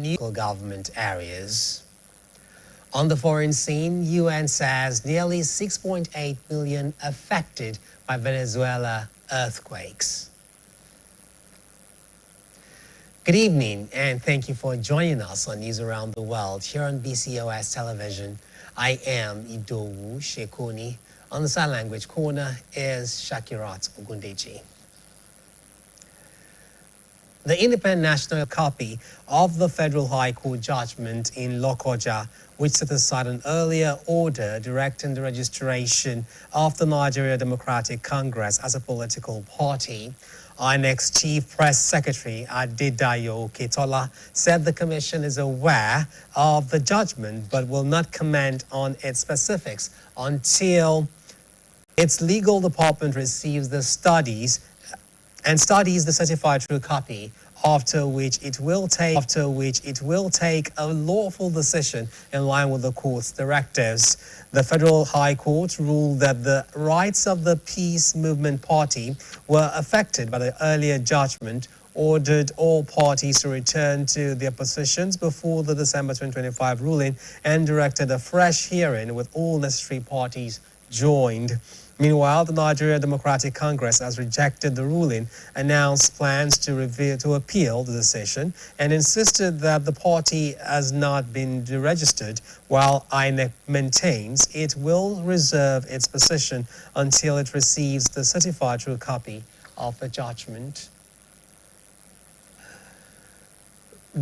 new government areas. On the foreign scene, UN says nearly 6.8 million affected by Venezuela earthquakes. Good evening, and thank you for joining us on News Around the World here on BCOS television. I am Idowu Shekoni. On the sign language corner is Shakirat Ogundeji. The independent national copy of the Federal High Court judgment in Lokoja, which set aside an earlier order directing the registration of the Nigeria Democratic Congress as a political party. INEC's Chief Press Secretary Adedayo Ketola said the Commission is aware of the judgment but will not comment on its specifics until its legal department receives the studies the certified true copy, after which it will take a lawful decision in line with the court's directives. The Federal High Court ruled that the rights of the Peace Movement Party were affected by the earlier judgment, ordered all parties to return to their positions before the December 2025 ruling, and directed a fresh hearing with all necessary parties joined. Meanwhile, the Nigeria Democratic Congress has rejected the ruling, announced plans to appeal the decision, and insisted that the party has not been deregistered, while INEC maintains it will reserve its position until it receives the certified true copy of the judgment.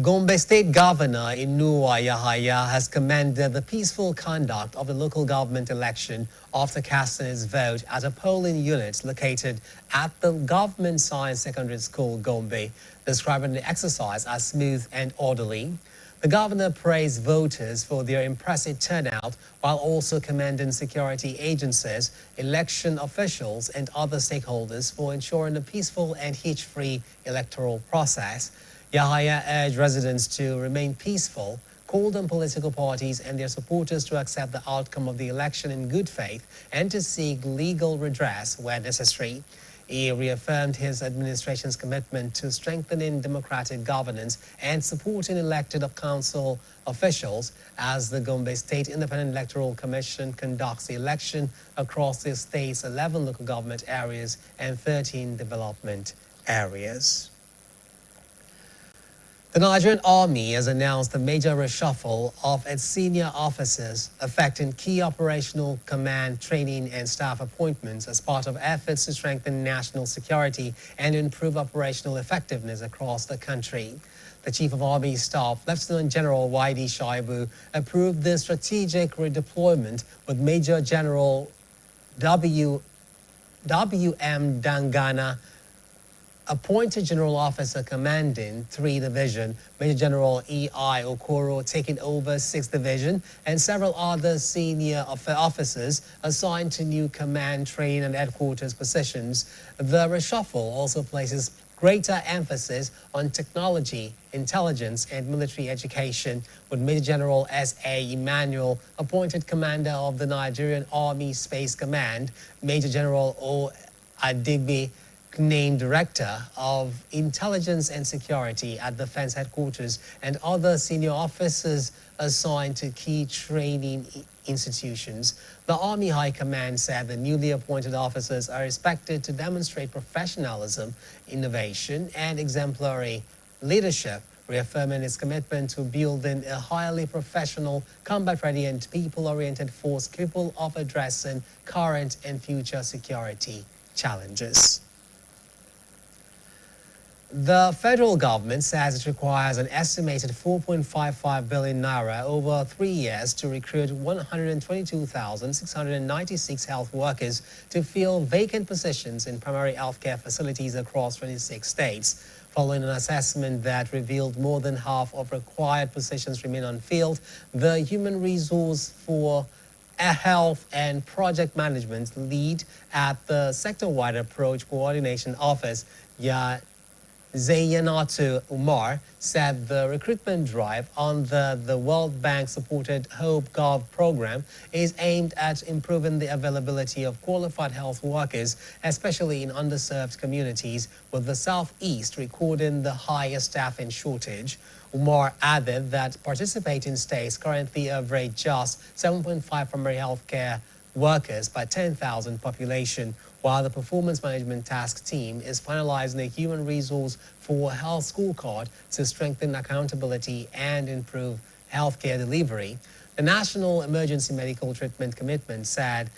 Gombe State Governor Inuwa Yahaya has commended the peaceful conduct of the local government election after casting his vote at a polling unit located at the Government Science Secondary School, Gombe, describing the exercise as smooth and orderly. The governor praised voters for their impressive turnout while also commending security agencies, election officials, and other stakeholders for ensuring a peaceful and hitch-free electoral process. Yahaya urged residents to remain peaceful, called on political parties and their supporters to accept the outcome of the election in good faith and to seek legal redress where necessary. He reaffirmed his administration's commitment to strengthening democratic governance and supporting elected council officials as the Gombe State Independent Electoral Commission conducts the election across the state's 11 local government areas and 13 development areas. The Nigerian Army has announced a major reshuffle of its senior officers, affecting key operational command, training, and staff appointments as part of efforts to strengthen national security and improve operational effectiveness across the country. The Chief of Army Staff, Lieutenant General Y.D. Shaibu, approved the strategic redeployment with Major General W.M. Dangana, appointed General Officer commanding 3 Division, Major General E.I. Okoro taking over 6th Division, and several other senior officers assigned to new command, training, and headquarters positions. The reshuffle also places greater emphasis on technology, intelligence, and military education, with Major General S.A. Emmanuel appointed Commander of the Nigerian Army Space Command, Major General O. Adigbe named Director of Intelligence and Security at Defense Headquarters, and other senior officers assigned to key training institutions. The Army High Command said the newly appointed officers are expected to demonstrate professionalism, innovation, and exemplary leadership, reaffirming its commitment to building a highly professional, combat-ready, and people-oriented force capable of addressing current and future security challenges. The federal government says it requires an estimated 4.55 billion naira over 3 years to recruit 122,696 health workers to fill vacant positions in primary healthcare facilities across 26 states. Following an assessment that revealed more than half of required positions remain unfilled, the Human Resource for Health and Project Management lead at the Sector-Wide Approach Coordination Office, Zayanatu Umar, said the recruitment drive under the World Bank-supported HopeGov program is aimed at improving the availability of qualified health workers, especially in underserved communities, with the Southeast recording the highest staffing shortage. Umar added that participating states currently average just 7.5 primary healthcare workers per 10,000 population, while the Performance Management Task Team is finalizing a human resource for health scorecard to strengthen accountability and improve healthcare delivery. The National Emergency Medical Treatment Committee said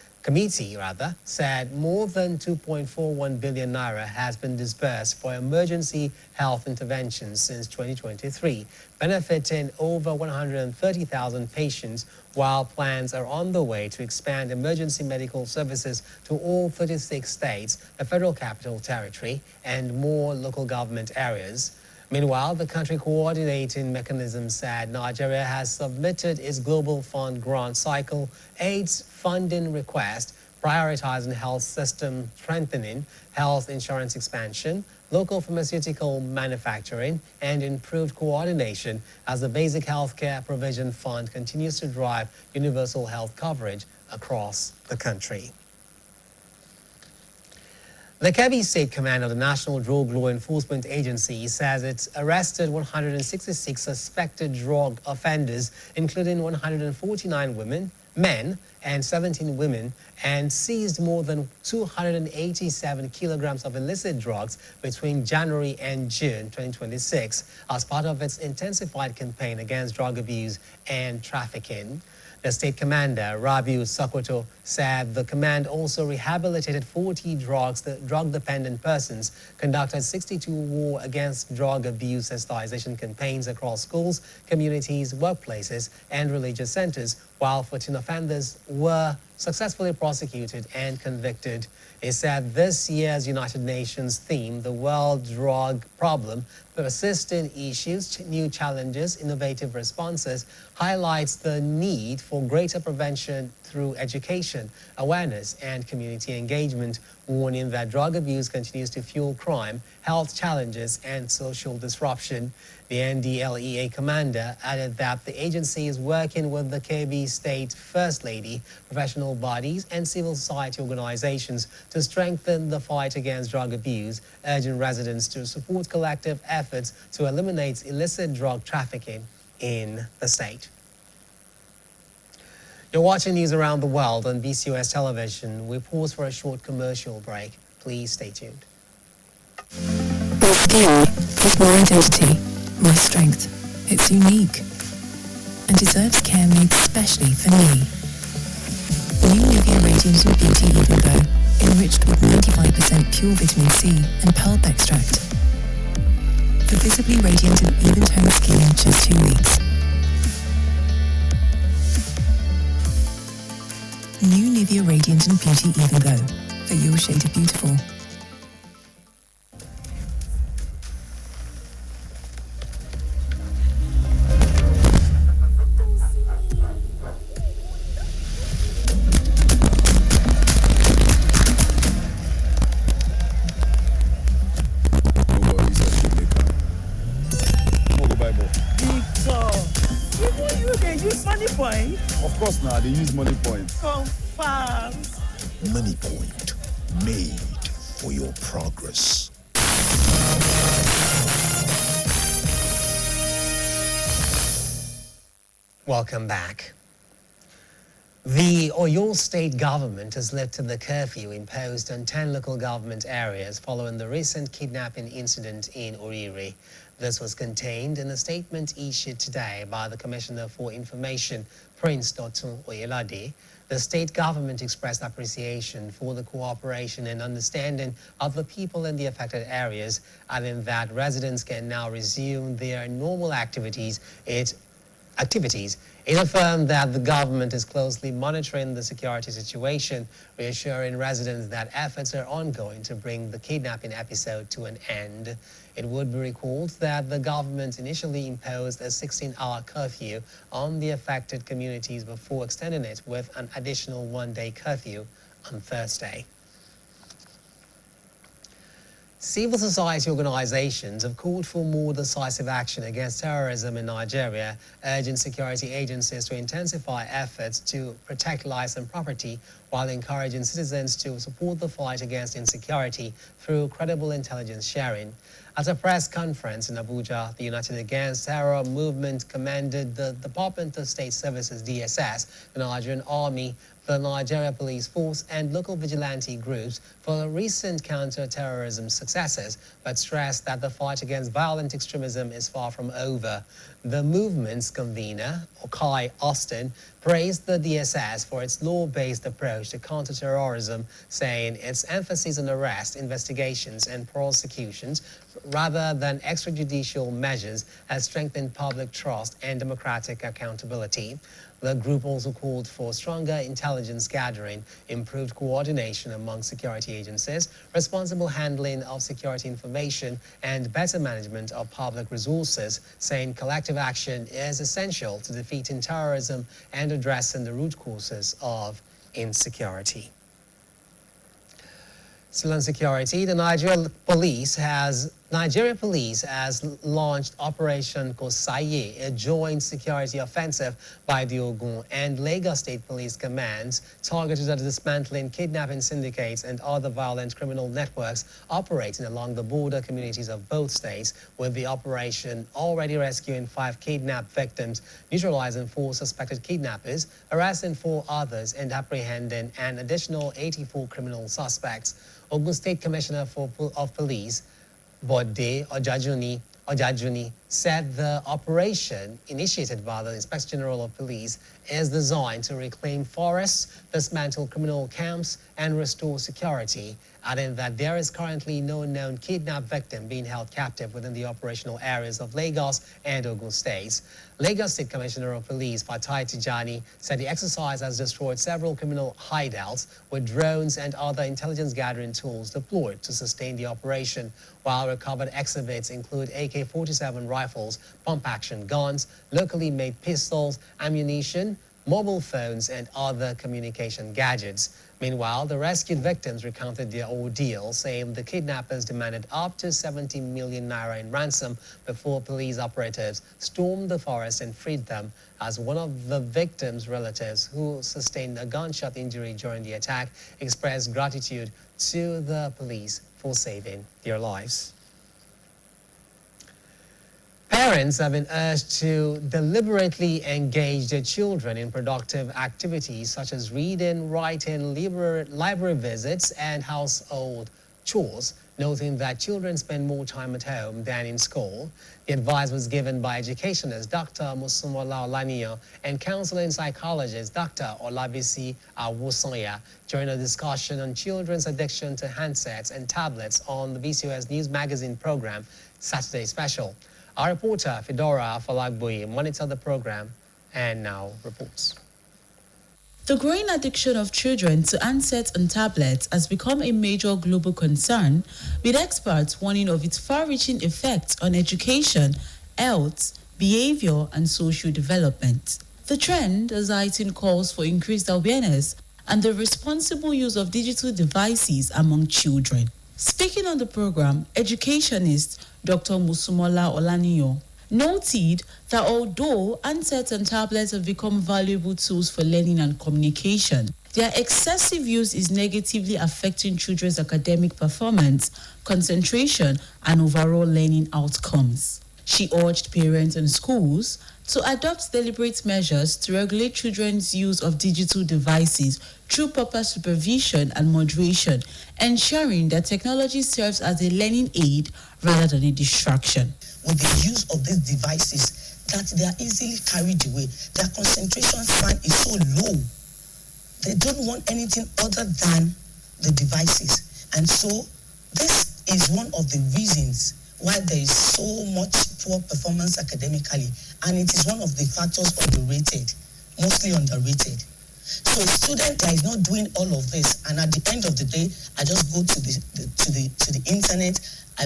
more than 2.41 billion naira has been disbursed for emergency health interventions since 2023, benefiting over 130,000 patients, while plans are on the way to expand emergency medical services to all 36 states, the Federal Capital Territory, and more local government areas. Meanwhile, the country coordinating mechanism said Nigeria has submitted its Global Fund grant cycle AIDS funding request, prioritizing health system strengthening, health insurance expansion, local pharmaceutical manufacturing, and improved coordination as the Basic Healthcare Provision Fund continues to drive universal health coverage across the country. The Kebbi State Command of the National Drug Law Enforcement Agency says it's arrested 166 suspected drug offenders, including 149 men, and 17 women, and seized more than 287 kilograms of illicit drugs between January and June 2026 as part of its intensified campaign against drug abuse and trafficking. The state commander, Rabiu Sokoto, said the command also rehabilitated 40 drug-dependent persons, conducted 62 war against drug abuse sensitization campaigns across schools, communities, workplaces, and religious centers, while 14 offenders were successfully prosecuted and convicted. He said this year's United Nations theme, the World Drug Problem, persistent issues, new challenges, innovative responses, highlights the need for greater prevention through education, awareness, and community engagement, warning that drug abuse continues to fuel crime, health challenges, and social disruption. The NDLEA commander added that the agency is working with the Kebbi State First Lady, professional bodies, and civil society organizations to strengthen the fight against drug abuse, urging residents to support collective efforts to eliminate illicit drug trafficking in the state. You're watching news around the world on BCOS television. We pause for a short commercial break. Please stay tuned. My skin is my identity, my strength. It's unique and deserves care made specially for me. New Nivea Radiant and Beauty Even Glow, enriched with 95% pure vitamin C and pulp extract. For visibly radiant and even-toned skin in just 2 weeks. New Nivea Radiant and Beauty Even Glow, for your shade of beautiful. Of course now, they use money points. Confirm. Money point made for your progress. Welcome back. The Oyo State government has lifted the curfew imposed on 10 local government areas following the recent kidnapping incident in Oriri. This was contained in a statement issued today by the Commissioner for Information, Prince Dotun Oyelade. The state government expressed appreciation for the cooperation and understanding of the people in the affected areas, adding that residents can now resume their normal activities. It affirmed that the government is closely monitoring the security situation, reassuring residents that efforts are ongoing to bring the kidnapping episode to an end. It would be recalled that the government initially imposed a 16-hour curfew on the affected communities before extending it with an additional one-day curfew on Thursday. Civil society organizations have called for more decisive action against terrorism in Nigeria, urging security agencies to intensify efforts to protect lives and property while encouraging citizens to support the fight against insecurity through credible intelligence sharing. At a press conference in Abuja, the United Against Terror movement commended the Department of State Services (DSS), the Nigerian Army, the Nigeria Police Force and local vigilante groups for recent counter-terrorism successes, but stressed that the fight against violent extremism is far from over. The movement's convener, Okai Austin, praised the DSS for its law-based approach to counter-terrorism, saying its emphasis on arrest, investigations and prosecutions rather than extrajudicial measures has strengthened public trust and democratic accountability. The group also called for stronger intelligence gathering, improved coordination among security agencies, responsible handling of security information, and better management of public resources, saying collective action is essential to defeating terrorism and addressing the root causes of insecurity. Still on security, the Nigeria Police has launched Operation Kosaye, a joint security offensive by the Ogun and Lagos State Police Commands targeted at dismantling kidnapping syndicates and other violent criminal networks operating along the border communities of both states, with the operation already rescuing 5 kidnapped victims, neutralizing 4 suspected kidnappers, arresting 4 others, and apprehending an additional 84 criminal suspects. Ogun State Commissioner of Police Bode Ojajuni said the operation initiated by the Inspector General of Police is designed to reclaim forests, dismantle criminal camps, and restore security, adding that there is currently no known kidnapped victim being held captive within the operational areas of Lagos and Ogun states. Lagos State Commissioner of Police Fatai Tijani said the exercise has destroyed several criminal hideouts with drones and other intelligence gathering tools deployed to sustain the operation, while recovered exhibits include AK-47 rifles, pump-action guns, locally made pistols, ammunition, mobile phones, and other communication gadgets. Meanwhile, the rescued victims recounted their ordeal, saying the kidnappers demanded up to 70 million naira in ransom before police operatives stormed the forest and freed them, as one of the victims' relatives, who sustained a gunshot injury during the attack, expressed gratitude to the police for saving their lives. Parents have been urged to deliberately engage their children in productive activities such as reading, writing, library visits, and household chores, noting that children spend more time at home than in school. The advice was given by educationist Dr. Musumola Olaniyan and counseling psychologist Dr. Olabisi Awosanya during a discussion on children's addiction to handsets and tablets on the BCOS News Magazine program, Saturday Special. Our reporter, Fedora Falagboye, monitored the program and now reports. The growing addiction of children to handsets and tablets has become a major global concern, with experts warning of its far-reaching effects on education, health, behavior, and social development. The trend has heightened calls for increased awareness and the responsible use of digital devices among children. Speaking on the program, educationist Dr. Musumola Olaniyan noted that although handsets and tablets have become valuable tools for learning and communication, their excessive use is negatively affecting children's academic performance, concentration, and overall learning outcomes. She urged parents and schools to adopt deliberate measures to regulate children's use of digital devices through proper supervision and moderation, ensuring that technology serves as a learning aid rather than a distraction. With the use of these devices, that they are easily carried away. Their concentration span is so low. They don't want anything other than the devices. And so this is one of the reasons why there is so much poor performance academically, and it is one of the factors underrated, mostly underrated. So a student that is not doing all of this, and at the end of the day, I just go to the internet, I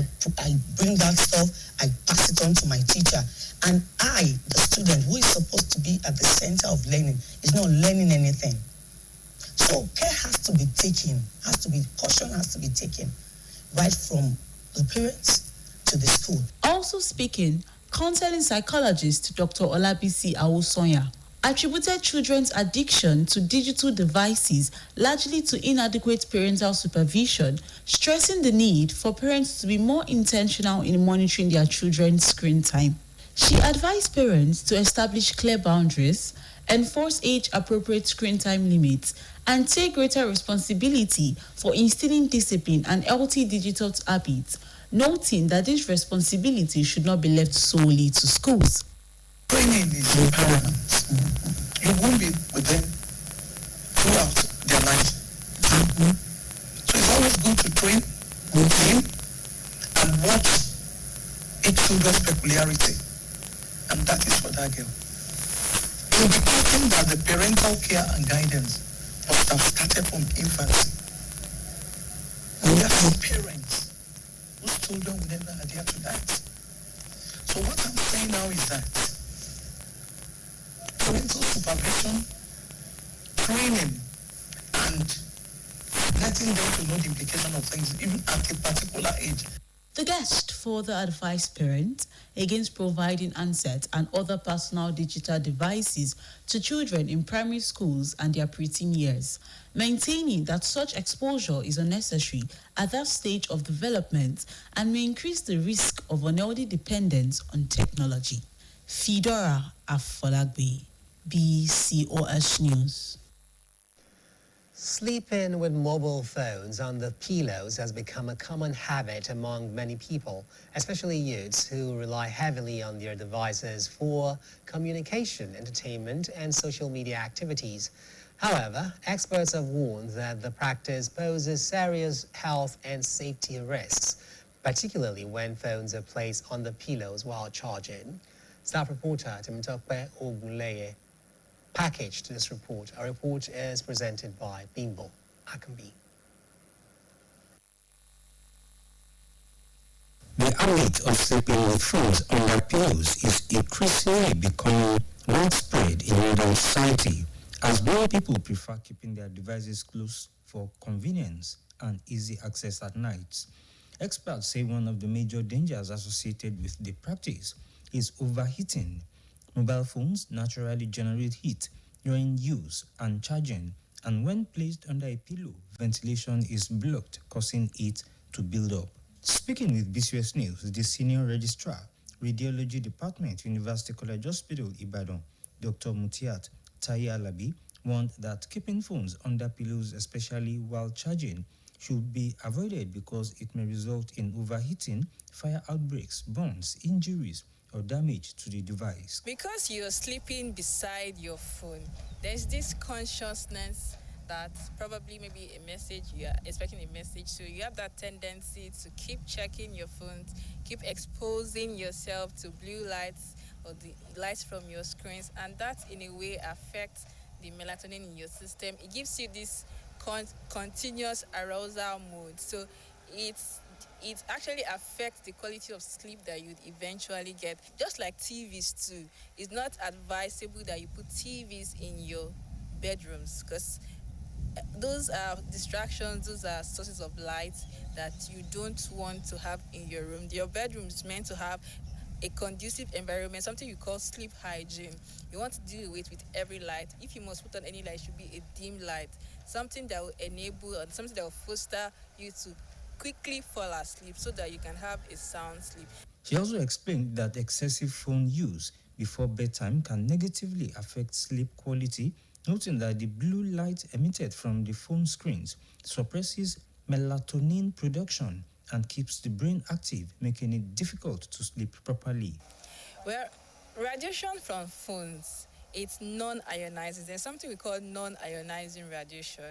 bring that stuff, I pass it on to my teacher, and I, the student who is supposed to be at the center of learning, is not learning anything. So care has to be taken, caution has to be taken, right from the parents to the school. Also speaking, counseling psychologist Dr. Olabisi Awosonya attributed children's addiction to digital devices largely to inadequate parental supervision, stressing the need for parents to be more intentional in monitoring their children's screen time. She advised parents to establish clear boundaries, enforce age-appropriate screen time limits, and take greater responsibility for instilling discipline and healthy digital habits, noting that this responsibility should not be left solely to schools. Training is paramount. You won't be with them throughout their lives. So it's always good to train, routine, and watch each children's peculiarity. And that is for that girl. It will be important that the parental care and guidance must have started from infancy. And there are parents whose children will never adhere to that. So what I'm saying now is that parental supervision, training, and letting them to know the implication of things even at a particular age. The guest further advised parents against providing handsets and other personal digital devices to children in primary schools and their preteen years, maintaining that such exposure is unnecessary at that stage of development and may increase the risk of unhealthy dependence on technology. Fedora Afolagbe, BCOS News. Sleeping with mobile phones on the pillows has become a common habit among many people, especially youths who rely heavily on their devices for communication, entertainment, and social media activities. However, experts have warned that the practice poses serious health and safety risks, particularly when phones are placed on the pillows while charging. Staff reporter Temitope Ogunleye packaged this report. Our report is presented by Bimbo Akambi. The habit of sleeping with phones under pillows is increasingly becoming widespread in modern society, as many people prefer keeping their devices close for convenience and easy access at night. Experts say one of the major dangers associated with the practice is overheating. Mobile phones naturally generate heat during use and charging, and when placed under a pillow, ventilation is blocked, causing heat to build up. Speaking with BCOS News, the Senior Registrar, Radiology Department, University College Hospital, Ibadan, Dr. Mutiat Tayi Alabi, warned that keeping phones under pillows, especially while charging, should be avoided because it may result in overheating, fire outbreaks, burns, injuries, or damage to the device. Because you're sleeping beside your phone, there's this consciousness that probably maybe a message, you're expecting a message, so you have that tendency to keep checking your phone, keep exposing yourself to blue lights or the lights from your screens, and that in a way affects the melatonin in your system. It gives you this continuous arousal mode, so it actually affects the quality of sleep that you'd eventually get. Just like TVs too, it's not advisable that you put TVs in your bedrooms because those are distractions, those are sources of light that you don't want to have in your room. Your bedroom is meant to have a conducive environment, something you call sleep hygiene. You want to deal with every light. If you must put on any light, it should be a dim light, something that will enable and something that will foster you to quickly fall asleep so that you can have a sound sleep. She also explained that excessive phone use before bedtime can negatively affect sleep quality, noting that the blue light emitted from the phone screens suppresses melatonin production and keeps the brain active, making it difficult to sleep properly. Well, radiation from phones, it's non-ionizing. There's something we call non-ionizing radiation.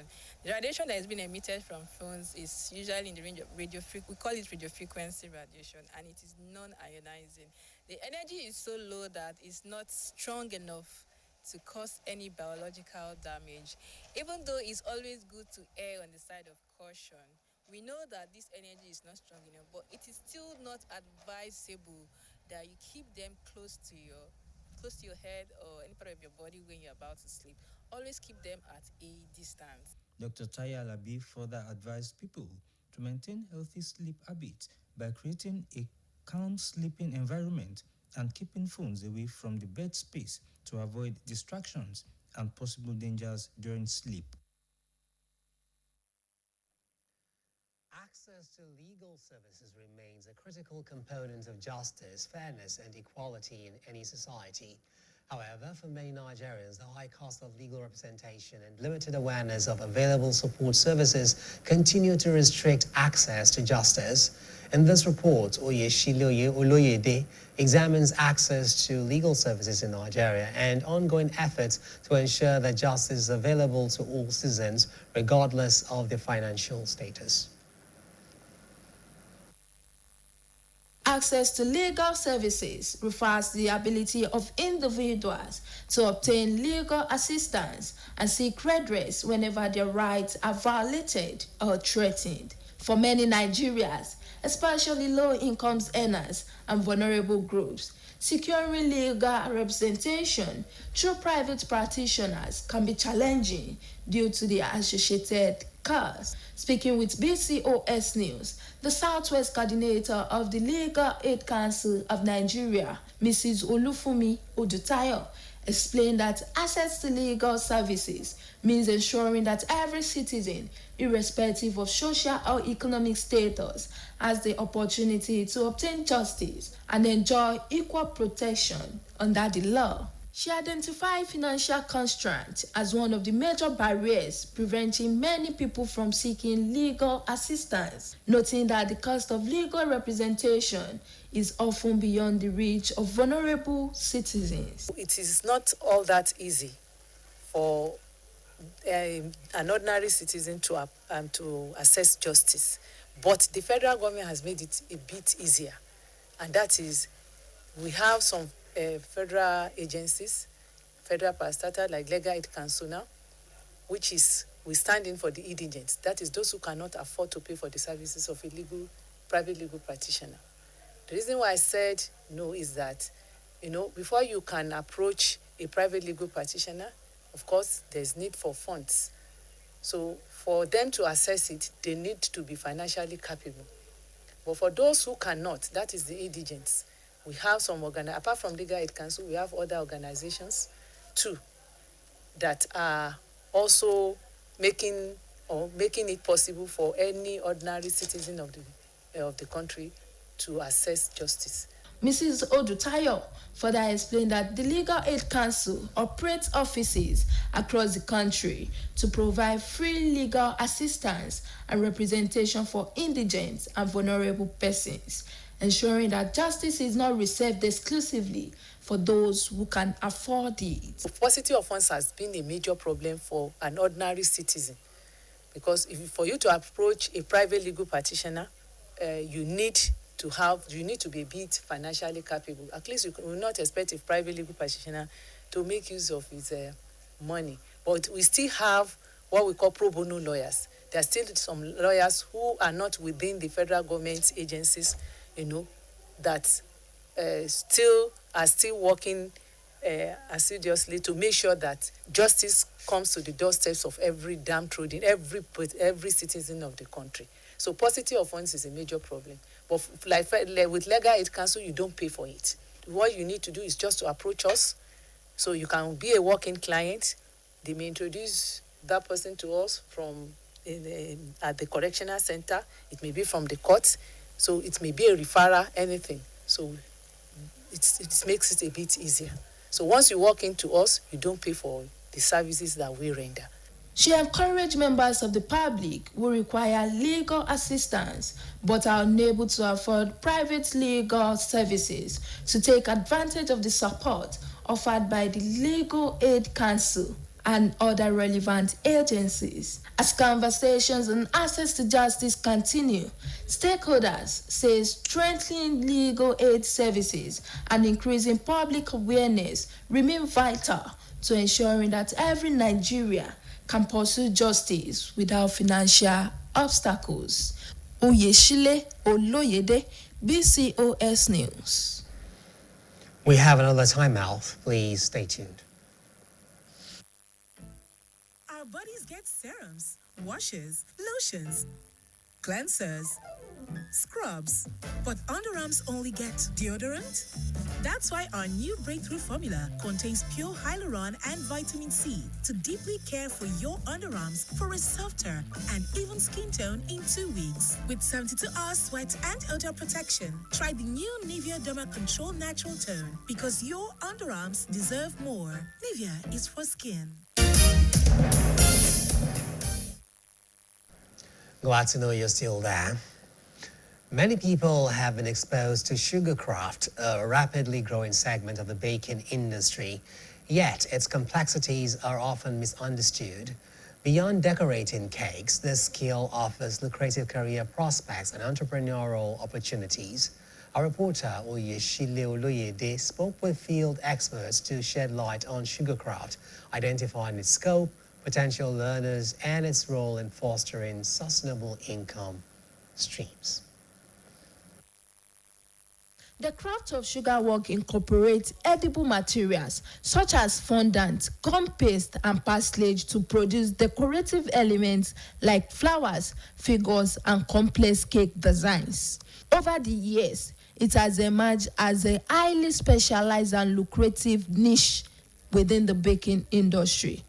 The radiation that has been emitted from phones is usually in the range of we call it radio frequency radiation, and it is non-ionizing. The energy is so low that it's not strong enough to cause any biological damage. Even though it's always good to err on the side of caution, we know that this energy is not strong enough, but it is still not advisable that you keep them close to your head or any part of your body when you're about to sleep. Always keep them at a distance. Dr. Tayi Alabi further advised people to maintain healthy sleep habits by creating a calm sleeping environment and keeping phones away from the bed space to avoid distractions and possible dangers during sleep. Access to legal services remains a critical component of justice, fairness, and equality in any society. However, for many Nigerians, the high cost of legal representation and limited awareness of available support services continue to restrict access to justice. In this report, Oyeshiloye Oloyede examines access to legal services in Nigeria and ongoing efforts to ensure that justice is available to all citizens, regardless of their financial status. Access to legal services refers to the ability of individuals to obtain legal assistance and seek redress whenever their rights are violated or threatened. For many Nigerians, especially low-income earners and vulnerable groups, securing legal representation through private practitioners can be challenging due to the associated costs. Speaking with BCOS News, the Southwest Coordinator of the Legal Aid Council of Nigeria, Mrs. Olufumi Odutayo, explained that access to legal services means ensuring that every citizen, irrespective of social or economic status, has the opportunity to obtain justice and enjoy equal protection under the law. She identified financial constraints as one of the major barriers preventing many people from seeking legal assistance, noting that the cost of legal representation is often beyond the reach of vulnerable citizens. It is not all that easy for an ordinary citizen to access justice, but the federal government has made it a bit easier, and that is we have some federal agencies, federal parastatal like Legal Aid Council now, which is we stand in for the indigents. That is those who cannot afford to pay for the services of a private legal practitioner. The reason why I said no is that, before you can approach a private legal practitioner, of course, there's need for funds. So for them to access it, they need to be financially capable. But for those who cannot, that is the indigents. We have some apart from Legal Aid Council, we have other organizations too that are also making it possible for any ordinary citizen of the country to access justice. Mrs. Odutayo further explained that the Legal Aid Council operates offices across the country to provide free legal assistance and representation for indigent and vulnerable persons, ensuring that justice is not reserved exclusively for those who can afford it. Paucity of funds has been a major problem for an ordinary citizen, because for you to approach a private legal practitioner, you need to be a bit financially capable. At least you will not expect a private legal practitioner to make use of his money. But we still have what we call pro bono lawyers. There are still some lawyers who are not within the federal government agencies, that still working assiduously to make sure that justice comes to the doorsteps of every downtrodden, every citizen of the country. So paucity of funds is a major problem. But with Legal Aid Council, you don't pay for it. What you need to do is just to approach us. So you can be a walk-in client. They may introduce that person to us at the correctional center. It may be from the courts. So it may be a referral, anything. So it makes it a bit easier. So once you walk into us, you don't pay for the services that we render. She encouraged members of the public who require legal assistance but are unable to afford private legal services to take advantage of the support offered by the Legal Aid Council and other relevant agencies. As conversations on access to justice continue, stakeholders say strengthening legal aid services and increasing public awareness remain vital to ensuring that every Nigerian can pursue justice without financial obstacles. Oyeshile Oloyede, BCOS News. We have another timeout. Please stay tuned. Our bodies get serums, washes, lotions, cleansers, scrubs, but underarms only get deodorant? That's why our new breakthrough formula contains pure hyaluron and vitamin C to deeply care for your underarms for a softer and even skin tone in 2 weeks. With 72 hours sweat and odor protection, try the new Nivea Derma Control Natural Tone because your underarms deserve more. Nivea is for skin. Glad to know you're still there. Many people have been exposed to sugarcraft, a rapidly growing segment of the baking industry, yet its complexities are often misunderstood. Beyond decorating cakes, this skill offers lucrative career prospects and entrepreneurial opportunities. Our reporter, Oyeshile Oloyede, spoke with field experts to shed light on sugarcraft, identifying its scope, potential learners, and its role in fostering sustainable income streams. The craft of sugar work incorporates edible materials such as fondant, gum paste, and pastelage to produce decorative elements like flowers, figures, and complex cake designs. Over the years, it has emerged as a highly specialized and lucrative niche within the baking industry.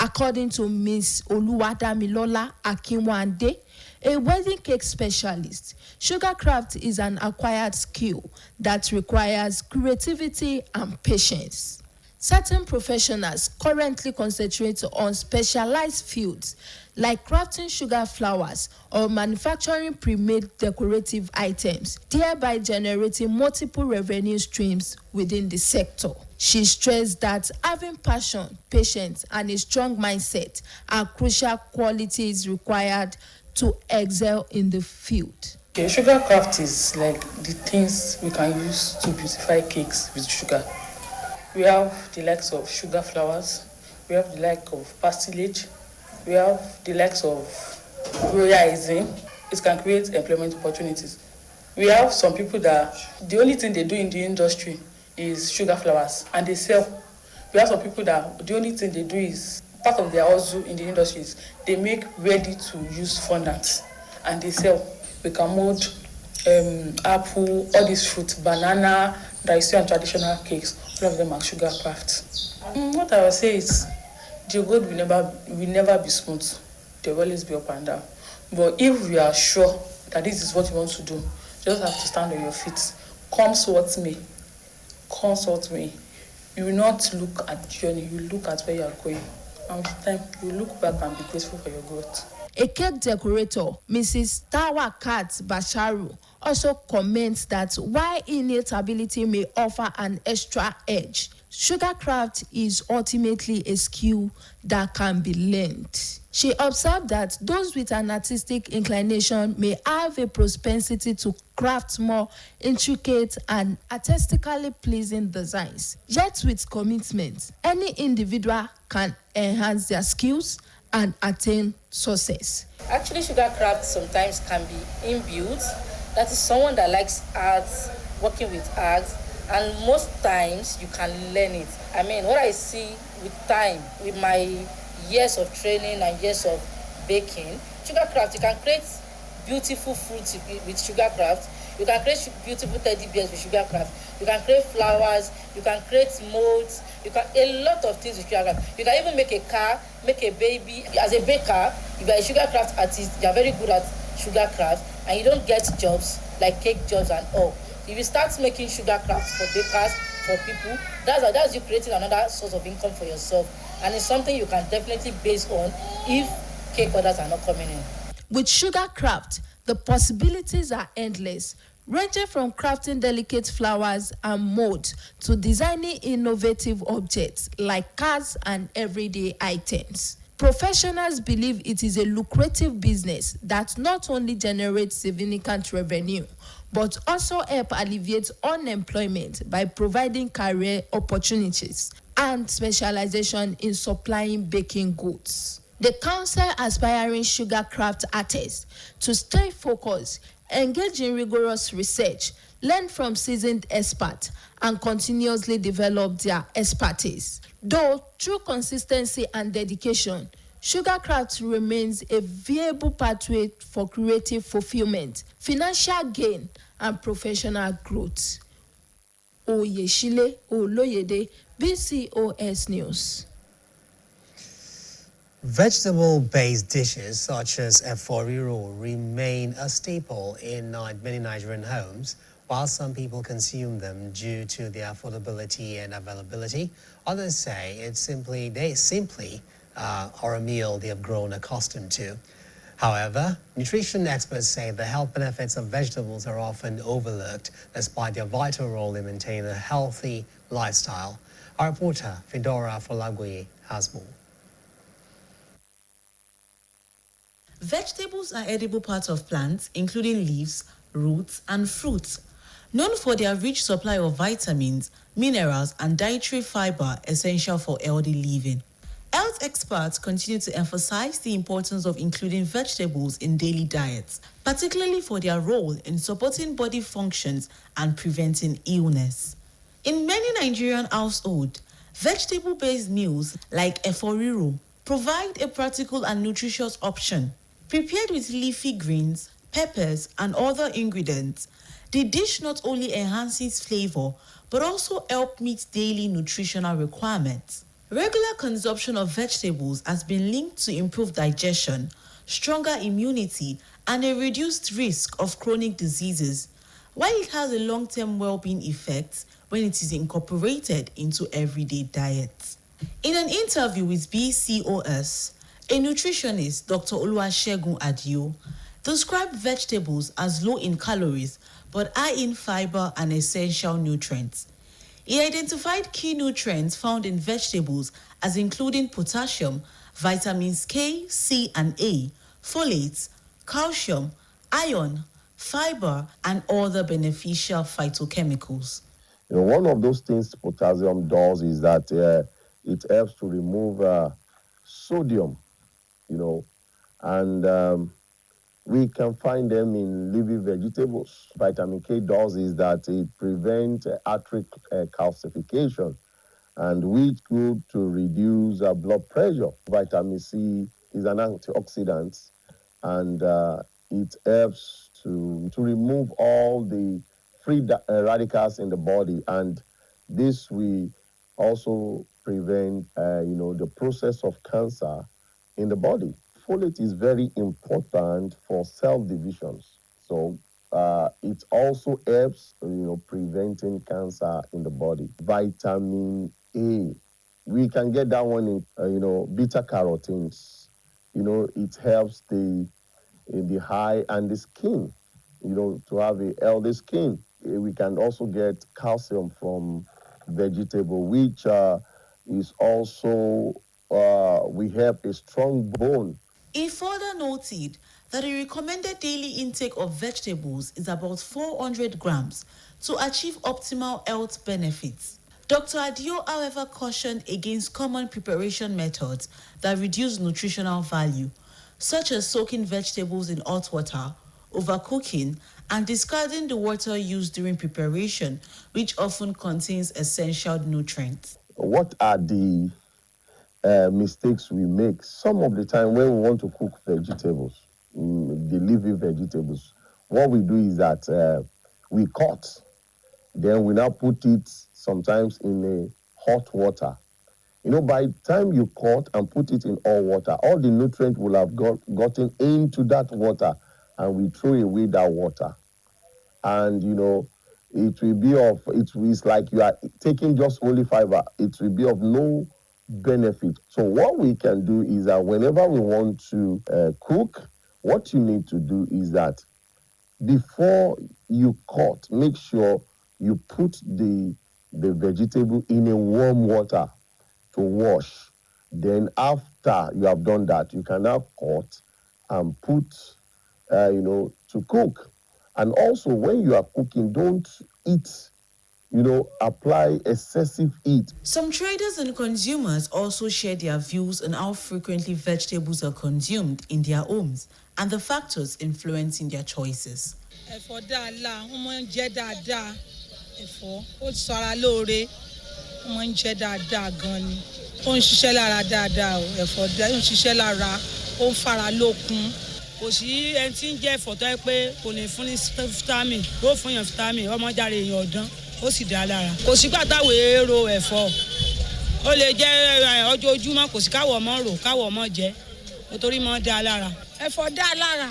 According to Ms. Oluwadamilola Akinwande, a wedding cake specialist, sugarcraft is an acquired skill that requires creativity and patience. Certain professionals currently concentrate on specialized fields like crafting sugar flowers or manufacturing pre-made decorative items, thereby generating multiple revenue streams within the sector. She stressed that having passion, patience, and a strong mindset are crucial qualities required to excel in the field. Okay, sugar craft is like the things we can use to beautify cakes with sugar. We have the likes of sugar flowers, we have the likes of pastelage, we have the likes of royalizing. It can create employment opportunities. We have some people that the only thing they do in the industry is sugar flowers and they sell. We have some people that the only thing they do is part of their hustle in the industry is they make ready to use fondant and they sell. We can mold apple, all these fruits, banana, that you see on traditional cakes. All of them are sugar crafts. What I would say is the road will never be smooth. There will always be up and down. But if you are sure that this is what you want to do, you just have to stand on your feet. Come what may. You will not look at the journey, you look at where you are going. And with time, you look back and be grateful for your growth. A cake decorator, Mrs. Tawakat Basharu, also comments that while innate ability may offer an extra edge, sugarcraft is ultimately a skill that can be learned. She observed that those with an artistic inclination may have a propensity to craft more intricate and artistically pleasing designs. Yet with commitment, any individual can enhance their skills and attain success. Actually, sugarcraft sometimes can be inbuilt. That is someone that likes arts, working with arts, and most times you can learn it. I mean, what I see with time, with my years of training and years of baking, sugarcraft, you can create beautiful fruits with sugarcraft. You can create beautiful teddy bears with sugarcraft. You can create flowers. You can create molds. You can a lot of things with sugarcraft. You can even make a car, make a baby. As a baker, if you're a sugarcraft artist, you're very good at sugarcraft, and you don't get jobs like cake jobs and all. If you start making sugarcrafts for bakers, for people, that's you creating another source of income for yourself, and it's something you can definitely base on if cake orders are not coming in. With sugarcraft, the possibilities are endless, ranging from crafting delicate flowers and molds to designing innovative objects like cars and everyday items. Professionals believe it is a lucrative business that not only generates significant revenue, but also help alleviate unemployment by providing career opportunities and specialization in supplying baking goods. They counsel aspiring sugarcraft artists to stay focused, engage in rigorous research, learn from seasoned experts, and continuously develop their expertise. Though through consistency and dedication, Sugarcraft remains a viable pathway for creative fulfillment, financial gain, and professional growth. Oyeshile Oloyede, BCOS News. Vegetable-based dishes such as eforiro remain a staple in many Nigerian homes. While some people consume them due to their affordability and availability, others say they simply are a meal they have grown accustomed to. However, nutrition experts say the health benefits of vegetables are often overlooked despite their vital role in maintaining a healthy lifestyle. Our reporter, Fedora Folagoye, has more. Vegetables are edible parts of plants, including leaves, roots, and fruits. Known for their rich supply of vitamins, minerals, and dietary fiber essential for healthy living. Health experts continue to emphasize the importance of including vegetables in daily diets, particularly for their role in supporting body functions and preventing illness. In many Nigerian households, vegetable-based meals like eforiro provide a practical and nutritious option. Prepared with leafy greens, peppers, and other ingredients, the dish not only enhances flavor, but also helps meet daily nutritional requirements. Regular consumption of vegetables has been linked to improved digestion, stronger immunity, and a reduced risk of chronic diseases, while it has a long-term well-being effect when it is incorporated into everyday diets. In an interview with BCOS, a nutritionist, Dr. Oluwasegun Adio, described vegetables as low in calories but high in fiber and essential nutrients. He identified key nutrients found in vegetables as including potassium, vitamins K, C, and A, folates, calcium, iron, fiber, and other beneficial phytochemicals. One of those things potassium does is that it helps to remove sodium, and we can find them in leafy vegetables. Vitamin K does is that it prevents artery calcification, and which good to reduce blood pressure. Vitamin C is an antioxidant, and it helps to remove all the free radicals in the body, and this will also prevent the process of cancer in the body. Folate is very important for cell divisions, so it also helps preventing cancer in the body. Vitamin A, we can get that one in beta carotenes. It helps the eye and the skin, to have a healthy skin. We can also get calcium from vegetable, which is also we have a strong bone. He further noted that the recommended daily intake of vegetables is about 400 grams to achieve optimal health benefits. Dr. Adio, however, cautioned against common preparation methods that reduce nutritional value, such as soaking vegetables in hot water, overcooking, and discarding the water used during preparation, which often contains essential nutrients. What are the mistakes we make? Some of the time when we want to cook vegetables, the leafy vegetables, what we do is that we cut, then we now put it sometimes in a hot water. By the time you cut and put it in hot water, all the nutrients will have gotten into that water, and we throw away that water. And it will be it's like you are taking just only fiber. It will be of no benefit. So what we can do is that whenever we want to cook, what you need to do is that before you cut, make sure you put the vegetable in a warm water to wash. Then after you have done that, you can now cut and put to cook. And also when you are cooking, don't eat, apply excessive heat. Some traders and consumers also share their views on how frequently vegetables are consumed in their homes and the factors influencing their choices. Ẹ̀fọ́ dáadáa, wọ́n máa ń jẹ dáadáa. Ẹ̀fọ́ ó ṣara lóore. wọ́n ń jẹ dáadáa gan ni ó ń ṣiṣẹ́ lára dáadáa o ẹ̀fọ́ ó ń ṣiṣẹ́ lára ó ń fara lókun kò sí ẹni tí ń jẹ ẹ̀fọ́ tó yẹ pé kò ní fún ní vitamin ó fún yàn vitamin ọmọ jáde èèyàn ọ̀dán ó sì dá lára kò sígbà táwọn èrò ẹ̀fọ́ ó lè jẹ́ ọjọ́ ojúmọ́ kò sí káwọ̀ ọmọ rò káwọ̀ ọmọ jẹ nítorí mọ́ dá lára. ẹ̀fọ́ dá lára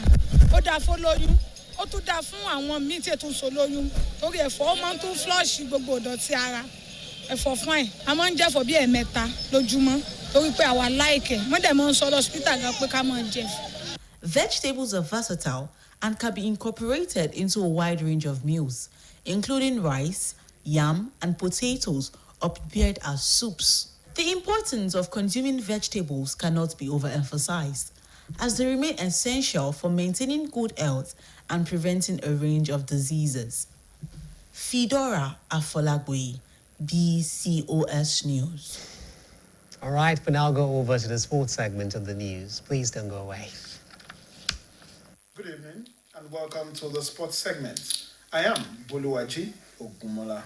ó dáa fún lóyún ó tún dáa fún àwọn míì tí ètò ń so lóyún torí ẹ̀fọ́ ó máa ń tún flush gbogbo ìdọ̀tí ara ẹ̀fọ́ fún ẹ̀ a máa ń jẹ́fọ́ bí ẹ̀mẹ́ta lójúmọ́ torí pé àwa láìkẹ̀ wọ́n dẹ̀ máa ń sọ lọ́sítà gan pé ká máa jẹ. Vegetables are versatile and can be incorporated into a wide range of meals, including rice, yam, and potatoes, or prepared as soups. The importance of consuming vegetables cannot be overemphasized, as they remain essential for maintaining good health and preventing a range of diseases. Fidora Afolagwe, BCOS News. All right, we now go over to the sports segment of the news. Please don't go away. Good evening and welcome to the sports segment. I am Boluwaji Ogumola.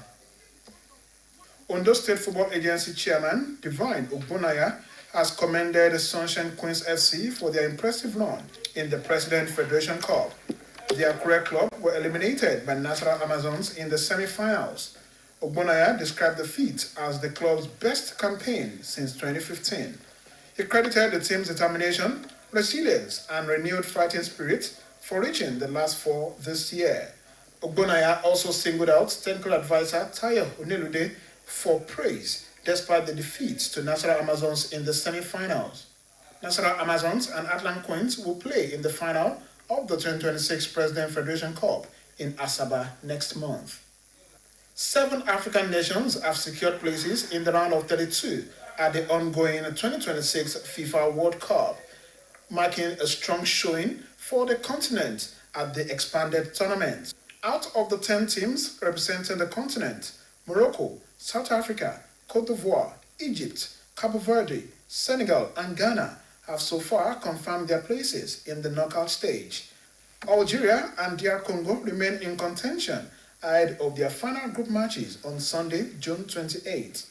Ondo State Football Agency Chairman Divine Ogbonaya has commended Sunshine Queens FC for their impressive run in the President Federation Cup. The Akure club were eliminated by National Amazons in the semi-finals. Ogbonaya described the feat as the club's best campaign since 2015. He credited the team's determination, resilience, and renewed fighting spirit for reaching the last four this year. Ogbonaya also singled out technical advisor Tayo Onelude for praise despite the defeat to National Amazons in the semi-finals. National Amazons and Atlant Queens will play in the final of the 2026 President Federation Cup in Asaba next month. 7 African nations have secured places in the round of 32 at the ongoing 2026 FIFA World Cup, marking a strong showing for the continent at the expanded tournament. Out of the 10 teams representing the continent, Morocco, South Africa, Cote d'Ivoire, Egypt, Cabo Verde, Senegal, and Ghana have so far confirmed their places in the knockout stage. Algeria and DR Congo remain in contention ahead of their final group matches on Sunday, June 28.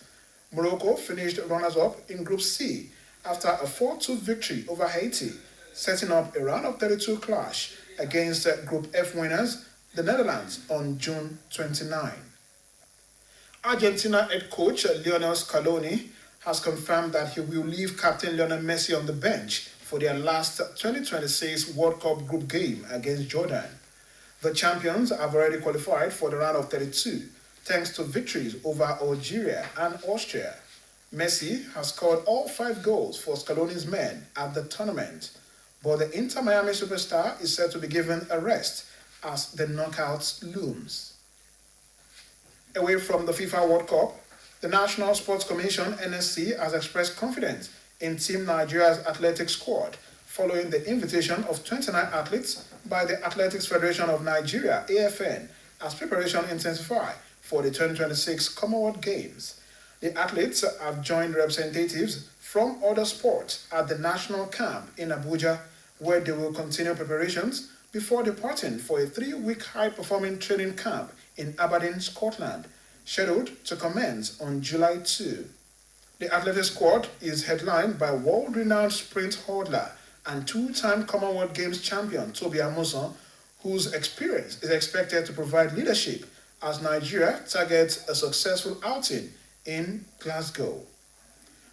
Morocco finished runners-up in Group C after a 4-2 victory over Haiti, setting up a round of 32 clash against Group F winners, the Netherlands, on June 29. Argentina head coach Lionel Scaloni has confirmed that he will leave Captain Lionel Messi on the bench for their last 2026 World Cup group game against Jordan. The champions have already qualified for the round of 32 thanks to victories over Algeria and Austria. Messi has scored all 5 goals for Scaloni's men at the tournament, but the Inter Miami superstar is said to be given a rest as the knockouts looms. Away from the FIFA World Cup, the National Sports Commission (NSC) has expressed confidence in Team Nigeria's athletics squad following the invitation of 29 athletes by the Athletics Federation of Nigeria (AFN) as preparation intensifies for the 2026 Commonwealth Games. The athletes have joined representatives from other sports at the national camp in Abuja, where they will continue preparations before departing for a 3-week high-performing training camp in Aberdeen, Scotland, scheduled to commence on July 2. The athletics squad is headlined by world-renowned sprint hurdler and 2-time Commonwealth Games champion Toby Amusan, whose experience is expected to provide leadership as Nigeria targets a successful outing in Glasgow.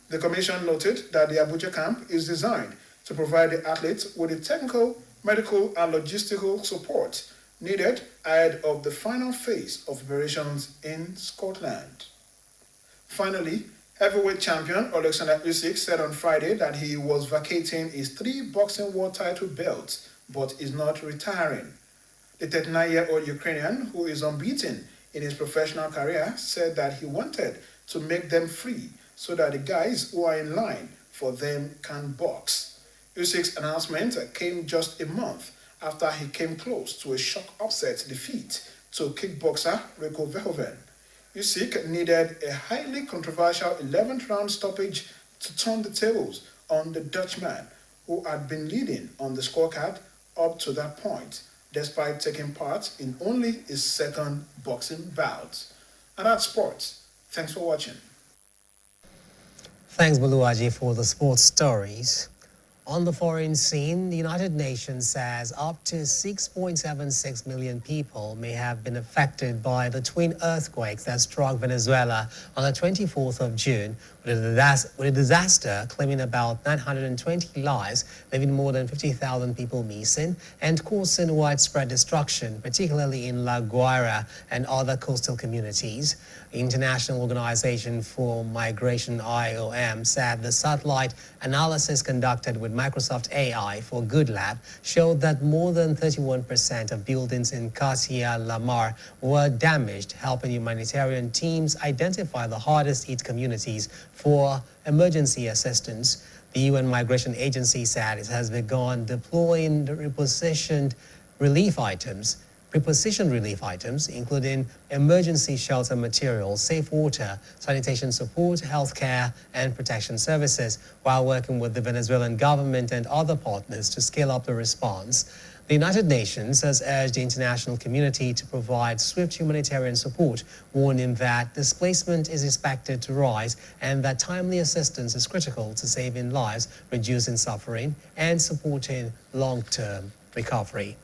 The commission noted that the Abuja camp is designed to provide the athletes with the technical, medical, and logistical support needed ahead of the final phase of operations in Scotland. Finally, heavyweight champion Alexander Usyk said on Friday that he was vacating his 3 boxing world title belts but is not retiring. The 39-year-old Ukrainian, who is unbeaten in his professional career, said that he wanted to make them free so that the guys who are in line for them can box. Usyk's announcement came just a month after he came close to a shock upset defeat to kickboxer Rico Verhoeven. Usyk needed a highly controversial 11th round stoppage to turn the tables on the Dutchman, who had been leading on the scorecard up to that point, despite taking part in only his second boxing bout. And that's sports. Thanks for watching. Thanks, Buluaji, for the sports stories. On the foreign scene, the United Nations says up to 6.76 million people may have been affected by the twin earthquakes that struck Venezuela on the 24th of June, with a disaster claiming about 920 lives, leaving more than 50,000 people missing and causing widespread destruction, particularly in La Guaira and other coastal communities. The International Organization for Migration, IOM, said the satellite analysis conducted with Microsoft AI for Good Lab showed that more than 31% of buildings in Casilla La Mar were damaged, helping humanitarian teams identify the hardest hit communities for emergency assistance. The UN Migration Agency said it has begun deploying the prepositioned relief items, including emergency shelter materials, safe water, sanitation support, healthcare, and protection services, while working with the Venezuelan government and other partners to scale up the response. The United Nations has urged the international community to provide swift humanitarian support, warning that displacement is expected to rise and that timely assistance is critical to saving lives, reducing suffering, and supporting long-term recovery.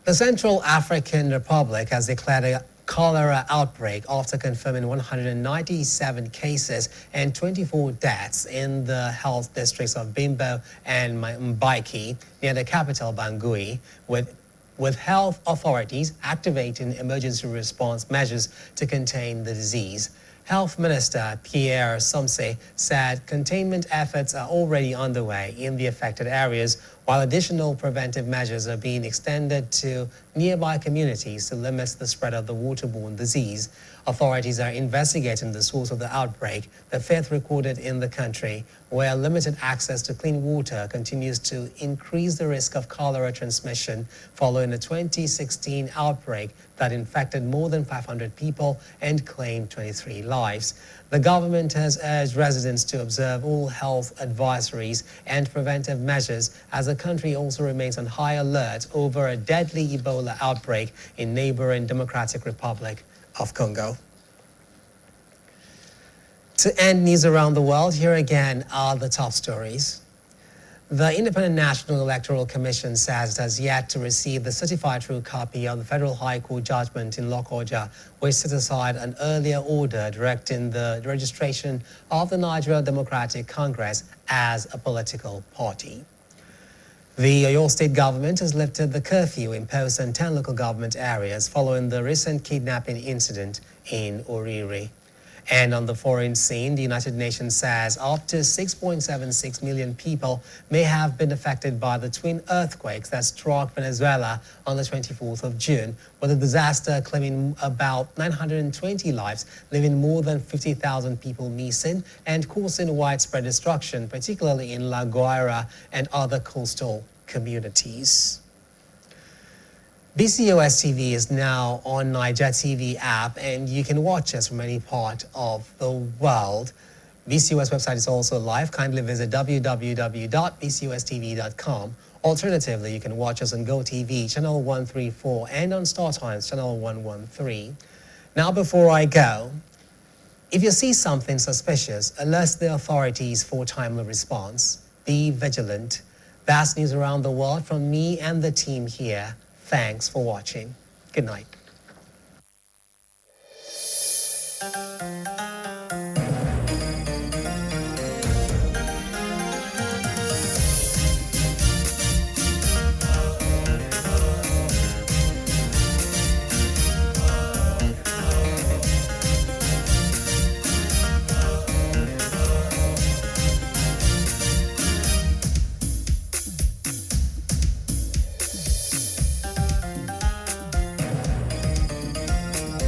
The Central African Republic has declared a cholera outbreak after confirming 197 cases and 24 deaths in the health districts of Bimbo and Mbaiki near the capital Bangui, with health authorities activating emergency response measures to contain the disease. Health Minister Pierre Somse said containment efforts are already underway in the affected areas, while additional preventive measures are being extended to nearby communities to limit the spread of the waterborne disease. Authorities are investigating the source of the outbreak, the fifth recorded in the country, where limited access to clean water continues to increase the risk of cholera transmission following a 2016 outbreak that infected more than 500 people and claimed 23 lives. The government has urged residents to observe all health advisories and preventive measures as the country also remains on high alert over a deadly Ebola outbreak in neighboring Democratic Republic of Congo. To end news around the world, here again are the top stories. The Independent National Electoral Commission says it has yet to receive the certified true copy of the Federal High Court judgment in Lokoja, which set aside an earlier order directing the registration of the Nigeria Democratic Congress as a political party. The Oyo State government has lifted the curfew imposed on 10 local government areas following the recent kidnapping incident in Oriri. And on the foreign scene, the United Nations says up to 6.76 million people may have been affected by the twin earthquakes that struck Venezuela on the 24th of June, with the disaster claiming about 920 lives, leaving more than 50,000 people missing and causing widespread destruction, particularly in La Guaira and other coastal communities. BCOS TV is now on Niger TV app, and you can watch us from any part of the world. BCOS website is also live. Kindly visit www.bcostv.com. Alternatively, you can watch us on GoTV, channel 134, and on StarTimes, channel 113. Now, before I go, if you see something suspicious, alert the authorities for timely response. Be vigilant. That's news around the world from me and the team here. Thanks for watching. Good night.